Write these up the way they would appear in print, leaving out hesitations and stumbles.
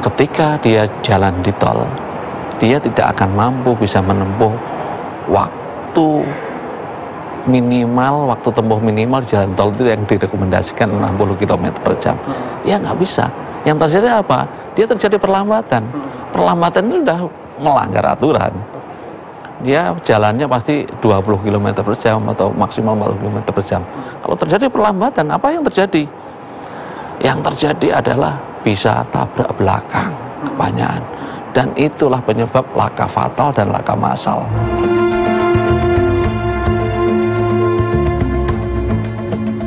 ketika dia jalan di tol, dia tidak akan mampu bisa menempuh waktu tempuh minimal di jalan tol itu yang direkomendasikan 60 km per jam. Dia nggak bisa. Yang terjadi apa? Dia terjadi perlambatan. Perlambatan itu sudah melanggar aturan. Dia jalannya pasti 20 km per jam atau maksimal 40 km per jam. Kalau terjadi perlambatan, apa yang terjadi? Yang terjadi adalah bisa tabrak belakang kebanyakan. Dan itulah penyebab laka fatal dan laka massal.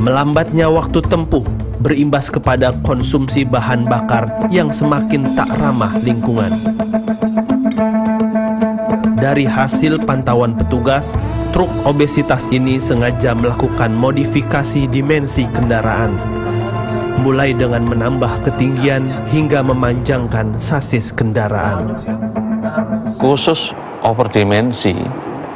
Melambatnya waktu tempuh berimbas kepada konsumsi bahan bakar yang semakin tak ramah lingkungan. Dari hasil pantauan petugas, truk obesitas ini sengaja melakukan modifikasi dimensi kendaraan, mulai dengan menambah ketinggian hingga memanjangkan sasis kendaraan. Khusus overdimensi,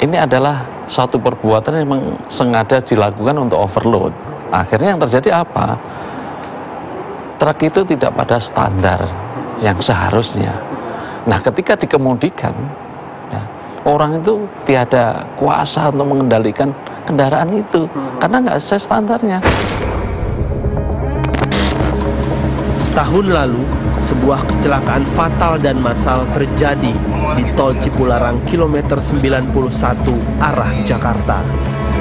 ini adalah suatu perbuatan yang memang sengaja dilakukan untuk overload. Akhirnya yang terjadi apa? Truk itu tidak pada standar yang seharusnya. Nah, ketika dikemudikan, ya, orang itu tiada kuasa untuk mengendalikan kendaraan itu karena nggak sesuai standarnya. Tahun lalu, sebuah kecelakaan fatal dan massal terjadi di tol Cipularang kilometer 91 arah Jakarta.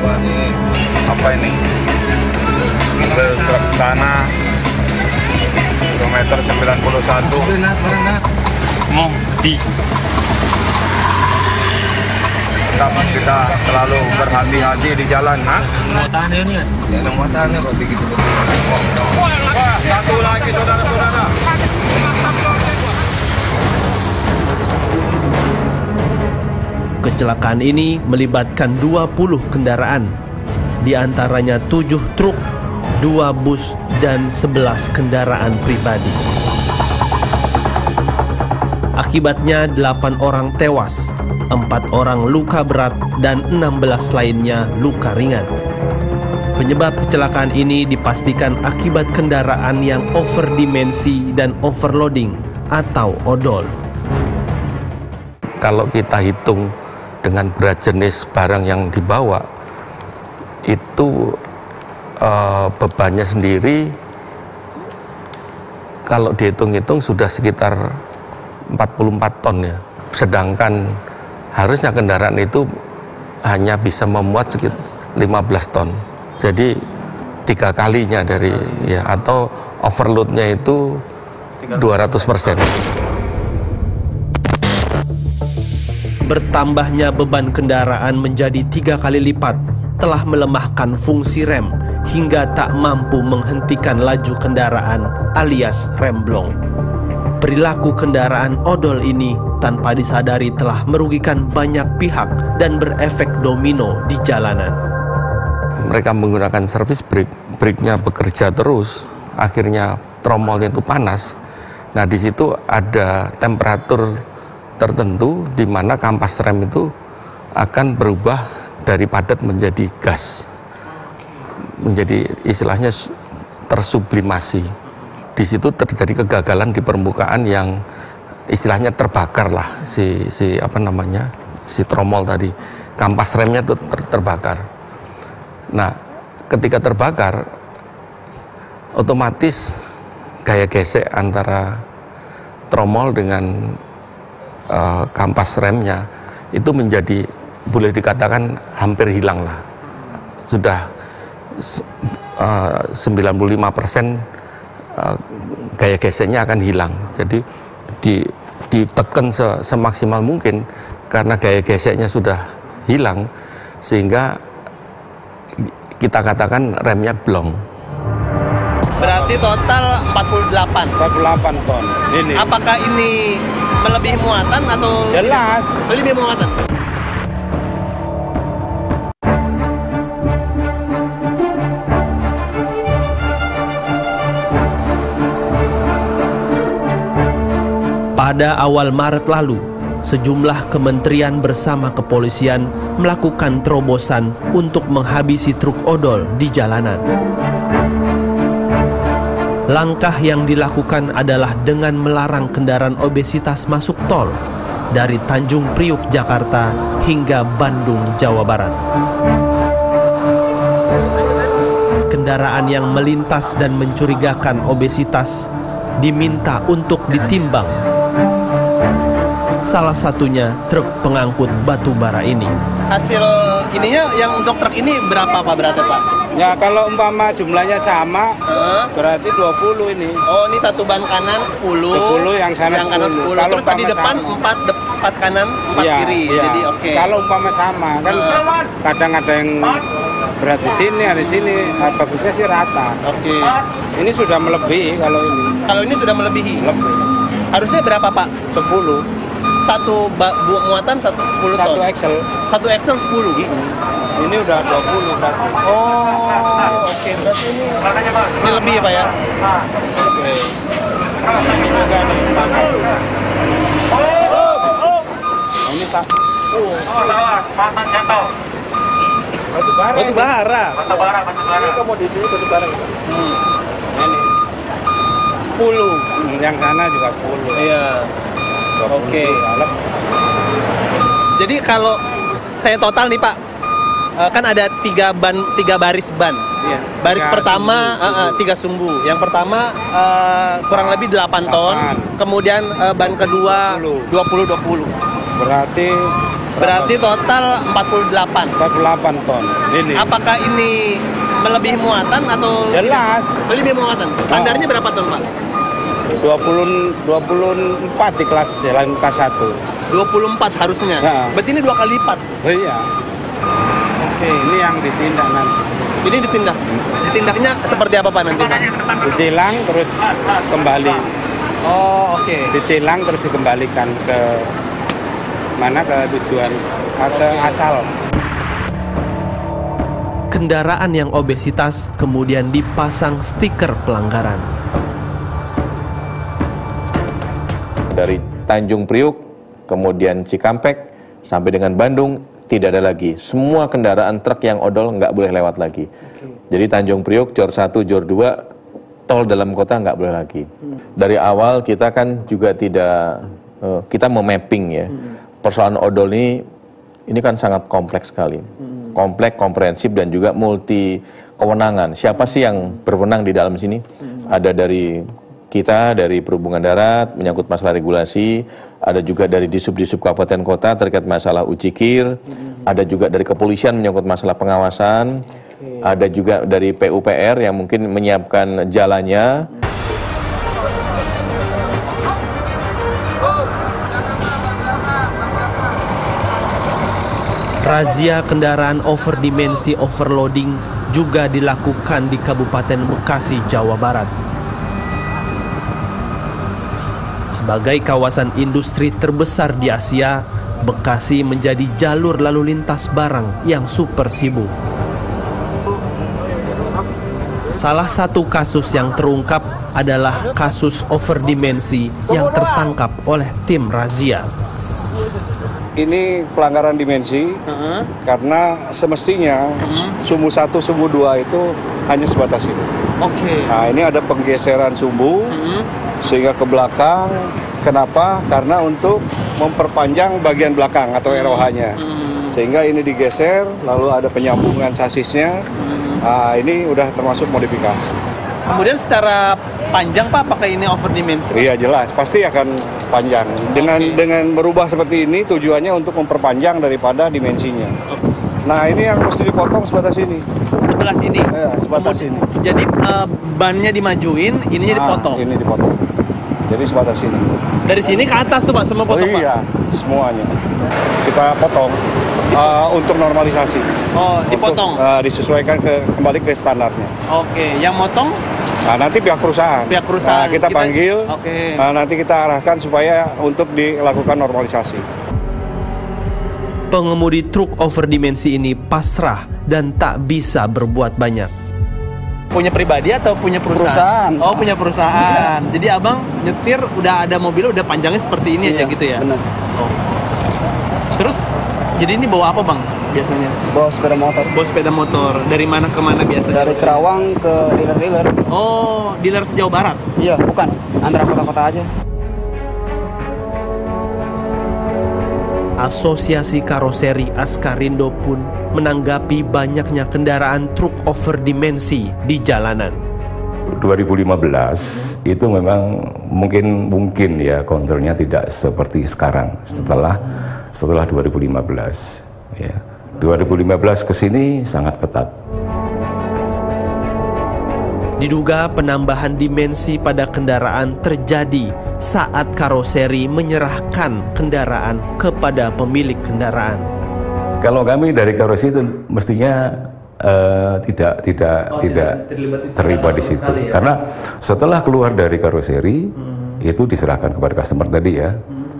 Ini apa ini? Mobil truk tanah kilometer 91. Benar. Modi. Kita selalu berhati-hati di jalan, nah. Muatannya ini ya? Muatannya kok begitu. Wah, satu lagi saudara-saudara. Kecelakaan ini melibatkan 20 kendaraan, di antaranya 7 truk, 2 bus, dan 11 kendaraan pribadi. Akibatnya 8 orang tewas, 4 orang luka berat, dan 16 lainnya luka ringan. Penyebab kecelakaan ini dipastikan akibat kendaraan yang overdimensi dan overloading atau odol. Kalau kita hitung dengan berat jenis barang yang dibawa, itu bebannya sendiri kalau dihitung-hitung sudah sekitar 44 ton ya. Sedangkan harusnya kendaraan itu hanya bisa memuat sekitar 15 ton. Jadi 3 kalinya dari ya, atau overloadnya itu 200%. Bertambahnya beban kendaraan menjadi 3 kali lipat telah melemahkan fungsi rem hingga tak mampu menghentikan laju kendaraan alias remblong. Perilaku kendaraan odol ini tanpa disadari telah merugikan banyak pihak dan berefek domino di jalanan. Mereka menggunakan servis brake-nya bekerja terus, akhirnya tromolnya itu panas. Nah, di situ ada temperatur tertentu di mana kampas rem itu akan berubah dari padat menjadi gas, menjadi istilahnya tersublimasi. Di situ terjadi kegagalan di permukaan yang istilahnya terbakar lah si tromol tadi, kampas remnya itu terbakar. Nah, ketika terbakar, otomatis gaya gesek antara tromol dengan kampas remnya itu menjadi, boleh dikatakan hampir hilang lah. Sudah 95% gaya geseknya akan hilang. Jadi ditekan semaksimal mungkin karena gaya geseknya sudah hilang, sehingga kita katakan remnya blong. Berarti total 48 ton. Ini. Apakah ini melebihi muatan atau Jelas. melebihi muatan? Pada awal Maret lalu, sejumlah kementerian bersama kepolisian melakukan terobosan untuk menghabisi truk odol di jalanan. Langkah yang dilakukan adalah dengan melarang kendaraan obesitas masuk tol dari Tanjung Priuk, Jakarta hingga Bandung, Jawa Barat. Kendaraan yang melintas dan mencurigakan obesitas diminta untuk ditimbang. Salah satunya truk pengangkut batu bara ini. Hasil ininya yang untuk truk ini berapa Pak beratnya Pak? Ya kalau umpama jumlahnya sama, berarti 20 ini. Oh ini satu ban kanan 10. 10 yang sana yang kanan 10. Kalau Terus tadi depan 4 kanan 4 ya, kiri. Ya. Jadi oke. Kalau umpama sama kan kadang ada yang berat di sini, ada di sini. Nah, bagusnya sih rata. Oke. Ini sudah melebihi kalau ini. Kalau ini sudah melebihi. Lebih. Harusnya berapa Pak? 10. Satu muatan 10 ton. Satu Excel. Satu Excel 10. Ini udah 20 berarti. Oh, oke. Berarti ini lebih ya Pak ya? Oke. Ini juga nih. Ini Pak. Mantan jatuh. Batu bara. Batu bara. Ini komoditi batu bara. Ini 10. yang sana juga 10. Iya. 20. Oke. Dalam. Jadi kalau saya total nih Pak, kan ada 3 baris ban. Iya. Baris 3 pertama sumbu. 3 sumbu. Yang pertama kurang lebih 8 ton. Kemudian ban kedua 20. Berarti total 48. 48 ton. Ini. Apakah ini melebihi muatan atau Jelas. melebihi muatan? Standarnya berapa ton Pak? 24 di kelas jalan kelas 1. 24 harusnya. Ya. Berarti ini 2 kali lipat. Oh iya. Oke. Ini yang ditindak nanti. Ini ditindak. Ditindaknya seperti apa Pak nanti Pak? Ditilang terus kembali. Oh, oke. Ditilang terus dikembalikan ke mana, ke tujuan, ke asal. Kendaraan yang obesitas kemudian dipasang stiker pelanggaran. Dari Tanjung Priuk, kemudian Cikampek, sampai dengan Bandung, tidak ada lagi. Semua kendaraan truk yang odol nggak boleh lewat lagi. Jadi Tanjung Priuk, Jor 1, Jor 2, tol dalam kota nggak boleh lagi. Dari awal kita kan juga tidak, kita memapping ya. Persoalan odol ini kan sangat kompleks sekali. Kompleks, komprehensif, dan juga multi kewenangan. Siapa sih yang berwenang di dalam sini? Ada dari kita, dari Perhubungan Darat, menyangkut masalah regulasi, ada juga dari Disub-Disub Kabupaten Kota terkait masalah ujikir, ada juga dari kepolisian menyangkut masalah pengawasan, ada juga dari PUPR yang mungkin menyiapkan jalannya. Razia kendaraan overdimensi overloading juga dilakukan di Kabupaten Bekasi, Jawa Barat. Sebagai kawasan industri terbesar di Asia, Bekasi menjadi jalur lalu lintas barang yang super sibuk. Salah satu kasus yang terungkap adalah kasus overdimensi yang tertangkap oleh tim razia. Ini pelanggaran dimensi karena semestinya sumbu 1, sumbu 2 itu hanya sebatas ini. Oke. Nah, ini ada penggeseran sumbu sehingga ke belakang. Kenapa? Karena untuk memperpanjang bagian belakang atau ROH-nya. Sehingga ini digeser, lalu ada penyambungan sasisnya. Nah, ini udah termasuk modifikasi. Kemudian secara panjang Pak, apakah ini overdimensi? Iya jelas, pasti akan panjang. Dengan merubah seperti ini tujuannya untuk memperpanjang daripada dimensinya. Nah ini yang mesti dipotong sebatas ini. Sebelah sini? Ya, sebatas ini. Jadi bannya dimajuin, ininya dipotong? Ini dipotong. Jadi sebatas ini. Dari sini ke atas tuh Pak, semua potong Pak? Iya, semuanya. Kita potong untuk normalisasi. Oh, dipotong? Untuk, disesuaikan kembali ke standarnya. Oke, yang motong? Nah, nanti pihak perusahaan. Pihak perusahaan. Nah, kita panggil. Oke. Nanti kita arahkan supaya untuk dilakukan normalisasi. Pengemudi truk overdimensi ini pasrah dan tak bisa berbuat banyak. Punya pribadi atau punya perusahaan? Oh, punya perusahaan. Jadi abang nyetir udah ada mobil udah panjangnya seperti ini aja gitu ya? Benar. Oh. Terus Jadi ini bawa apa bang biasanya? Bawa sepeda motor. Bawa sepeda motor. Dari mana ke mana biasanya? Dari Kerawang ke dealer-dealer. Oh, dealer sejauh barat? Iya, bukan. Antara kota-kota aja. Asosiasi Karoseri Askarindo pun menanggapi banyaknya kendaraan truk overdimensi di jalanan. 2015 itu memang mungkin ya kontrolnya tidak seperti sekarang setelah 2015 ya. 2015 ke sini sangat ketat. Diduga penambahan dimensi pada kendaraan terjadi saat karoseri menyerahkan kendaraan kepada pemilik kendaraan. Kalau kami dari karoseri itu mestinya tidak terlibat di situ, ya? Karena setelah keluar dari karoseri itu diserahkan kepada customer tadi ya.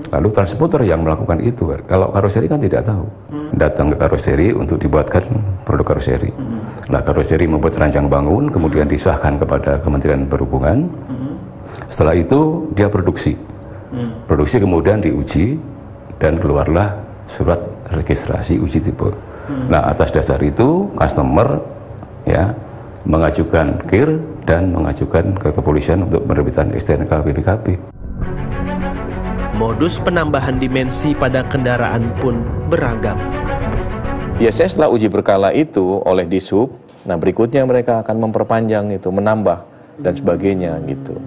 Lalu transporter yang melakukan itu. Kalau karoseri kan tidak tahu. Datang ke karoseri untuk dibuatkan produk karoseri. Nah, karoseri membuat rancang bangun, kemudian disahkan kepada Kementerian Perhubungan. Setelah itu dia produksi. Produksi kemudian diuji dan keluarlah surat registrasi uji tipe. Nah, atas dasar itu customer ya mengajukan KIR dan mengajukan ke kepolisian untuk penerbitan STNK BPKB. Modus penambahan dimensi pada kendaraan pun beragam. Biasanya setelah uji berkala itu oleh Dishub, nah berikutnya mereka akan memperpanjang itu, menambah dan sebagainya gitu.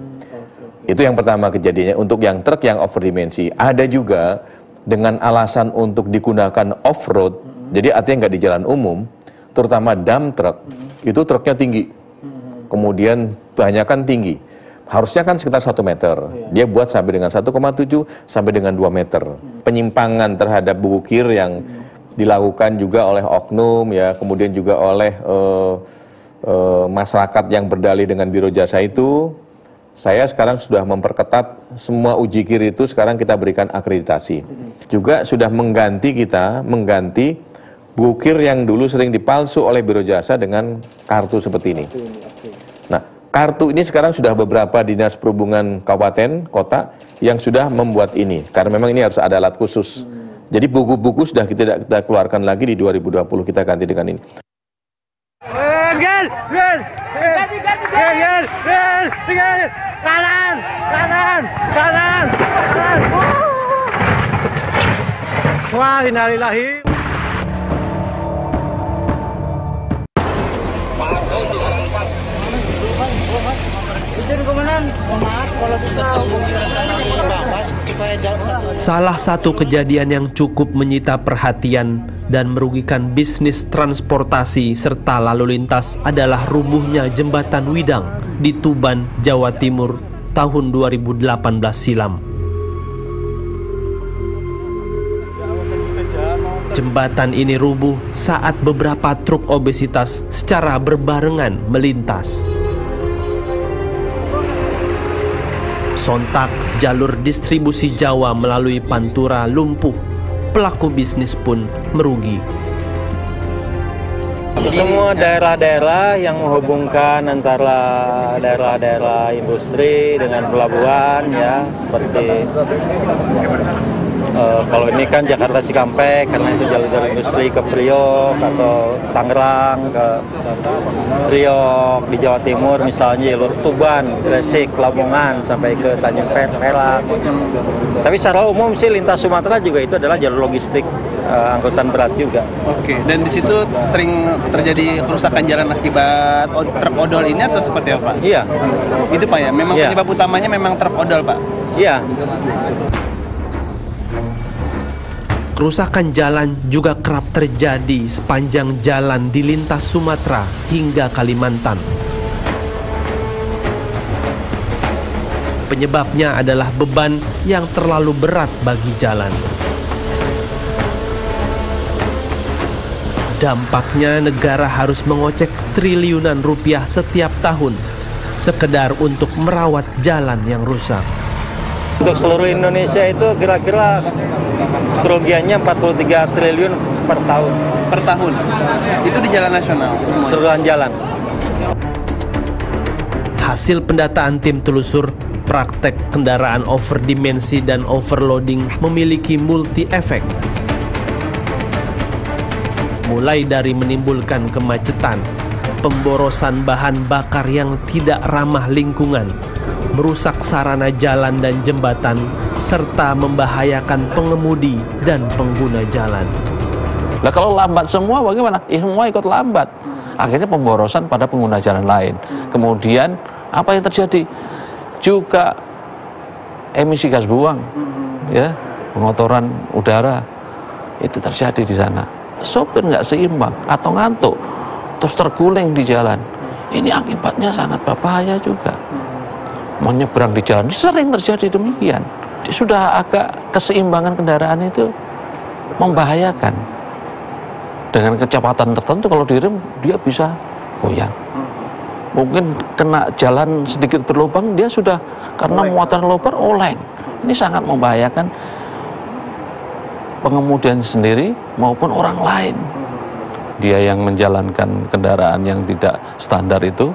Itu yang pertama kejadiannya untuk yang truk yang overdimensi. Ada juga dengan alasan untuk digunakan off-road, jadi artinya nggak di jalan umum, terutama dump truck, itu truknya tinggi, kemudian banyakan tinggi. Harusnya kan sekitar 1 meter, dia buat sampai dengan 1,7 sampai dengan 2 meter. Penyimpangan terhadap buku KIR yang dilakukan juga oleh oknum ya, kemudian juga oleh masyarakat yang berdalih dengan Biro Jasa itu, saya sekarang sudah memperketat semua uji KIR itu sekarang kita berikan akreditasi. Juga sudah mengganti buku KIR yang dulu sering dipalsu oleh Biro Jasa dengan kartu seperti ini. Nah, kartu ini sekarang sudah beberapa dinas perhubungan kabupaten, kota yang sudah membuat ini. Karena memang ini harus ada alat khusus. Jadi buku-buku sudah kita keluarkan lagi di 2020, kita ganti dengan ini. Kanan. Wah, innalillahi. Salah satu kejadian yang cukup menyita perhatian dan merugikan bisnis transportasi serta lalu lintas adalah rubuhnya jembatan Widang di Tuban, Jawa Timur tahun 2018 silam. Jembatan ini rubuh saat beberapa truk obesitas secara berbarengan melintas. Sontak jalur distribusi Jawa melalui Pantura lumpuh, pelaku bisnis pun merugi. Semua daerah-daerah yang menghubungkan antara daerah-daerah industri dengan pelabuhan ya, seperti kalau ini kan Jakarta Cikampek, karena itu jalur industri ke Priok atau Tangerang ke Priok, di Jawa Timur misalnya jalur Tuban, Gresik, Lamongan sampai ke Tanjung Perak. Tapi secara umum sih lintas Sumatera juga itu adalah jalur logistik angkutan berat juga. Oke, dan di situ sering terjadi kerusakan jalan akibat truk odol ini atau seperti apa? Iya. Itu Pak ya, memang penyebab utamanya memang truk odol Pak? Iya. Kerusakan jalan juga kerap terjadi sepanjang jalan di lintas Sumatera hingga Kalimantan. Penyebabnya adalah beban yang terlalu berat bagi jalan. Dampaknya negara harus mengocek triliunan rupiah setiap tahun sekedar untuk merawat jalan yang rusak. Untuk seluruh Indonesia itu kira-kira kerugiannya 43 triliun per tahun. Per tahun? Itu di jalan nasional? Keseluruhan jalan. Hasil pendataan tim telusur, praktek kendaraan overdimensi dan overloading memiliki multi efek. mulai dari menimbulkan kemacetan, pemborosan bahan bakar yang tidak ramah lingkungan, merusak sarana jalan dan jembatan, serta membahayakan pengemudi dan pengguna jalan. Nah kalau lambat semua bagaimana? Ya semua ikut lambat. Akhirnya pemborosan pada pengguna jalan lain. Kemudian apa yang terjadi? Juga emisi gas buang, ya, pengotoran udara itu terjadi di sana. Sopir nggak seimbang atau ngantuk, terus terguling di jalan. Ini akibatnya sangat berbahaya juga. Menyeberang di jalan sering terjadi demikian. Sudah agak keseimbangan kendaraan itu membahayakan. Dengan kecepatan tertentu kalau direm dia bisa goyang. Mungkin kena jalan sedikit berlubang dia sudah karena muatan lobar oleng. Ini sangat membahayakan pengemudian sendiri maupun orang lain. Dia yang menjalankan kendaraan yang tidak standar itu,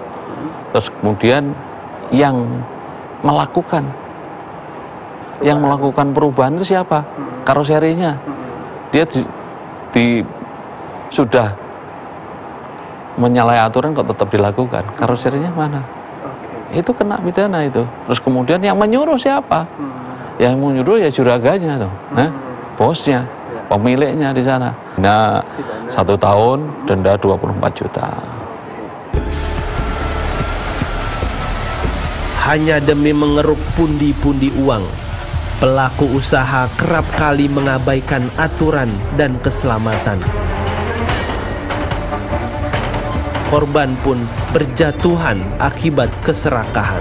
terus kemudian yang melakukan perubahan itu siapa? Karoserinya. Dia sudah menyalahi aturan kok tetap dilakukan. Karoserinya mana? Itu kena pidana itu. Terus kemudian yang menyuruh siapa? Yang menyuruh ya juraganya tuh, bosnya, pemiliknya di sana. Nah, 1 tahun denda 24 juta. Hanya demi mengeruk pundi-pundi uang, pelaku usaha kerap kali mengabaikan aturan dan keselamatan. Korban pun berjatuhan akibat keserakahan.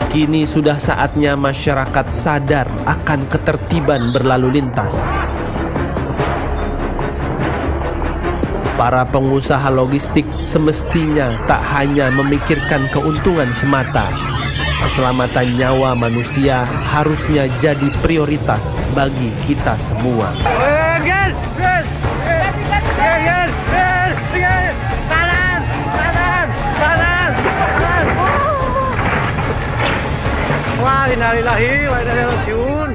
Kini sudah saatnya masyarakat sadar akan ketertiban berlalu lintas. Para pengusaha logistik semestinya tak hanya memikirkan keuntungan semata. Keselamatan nyawa manusia harusnya jadi prioritas bagi kita semua. Wah, innalillahi wa inna ilaihi raji'un.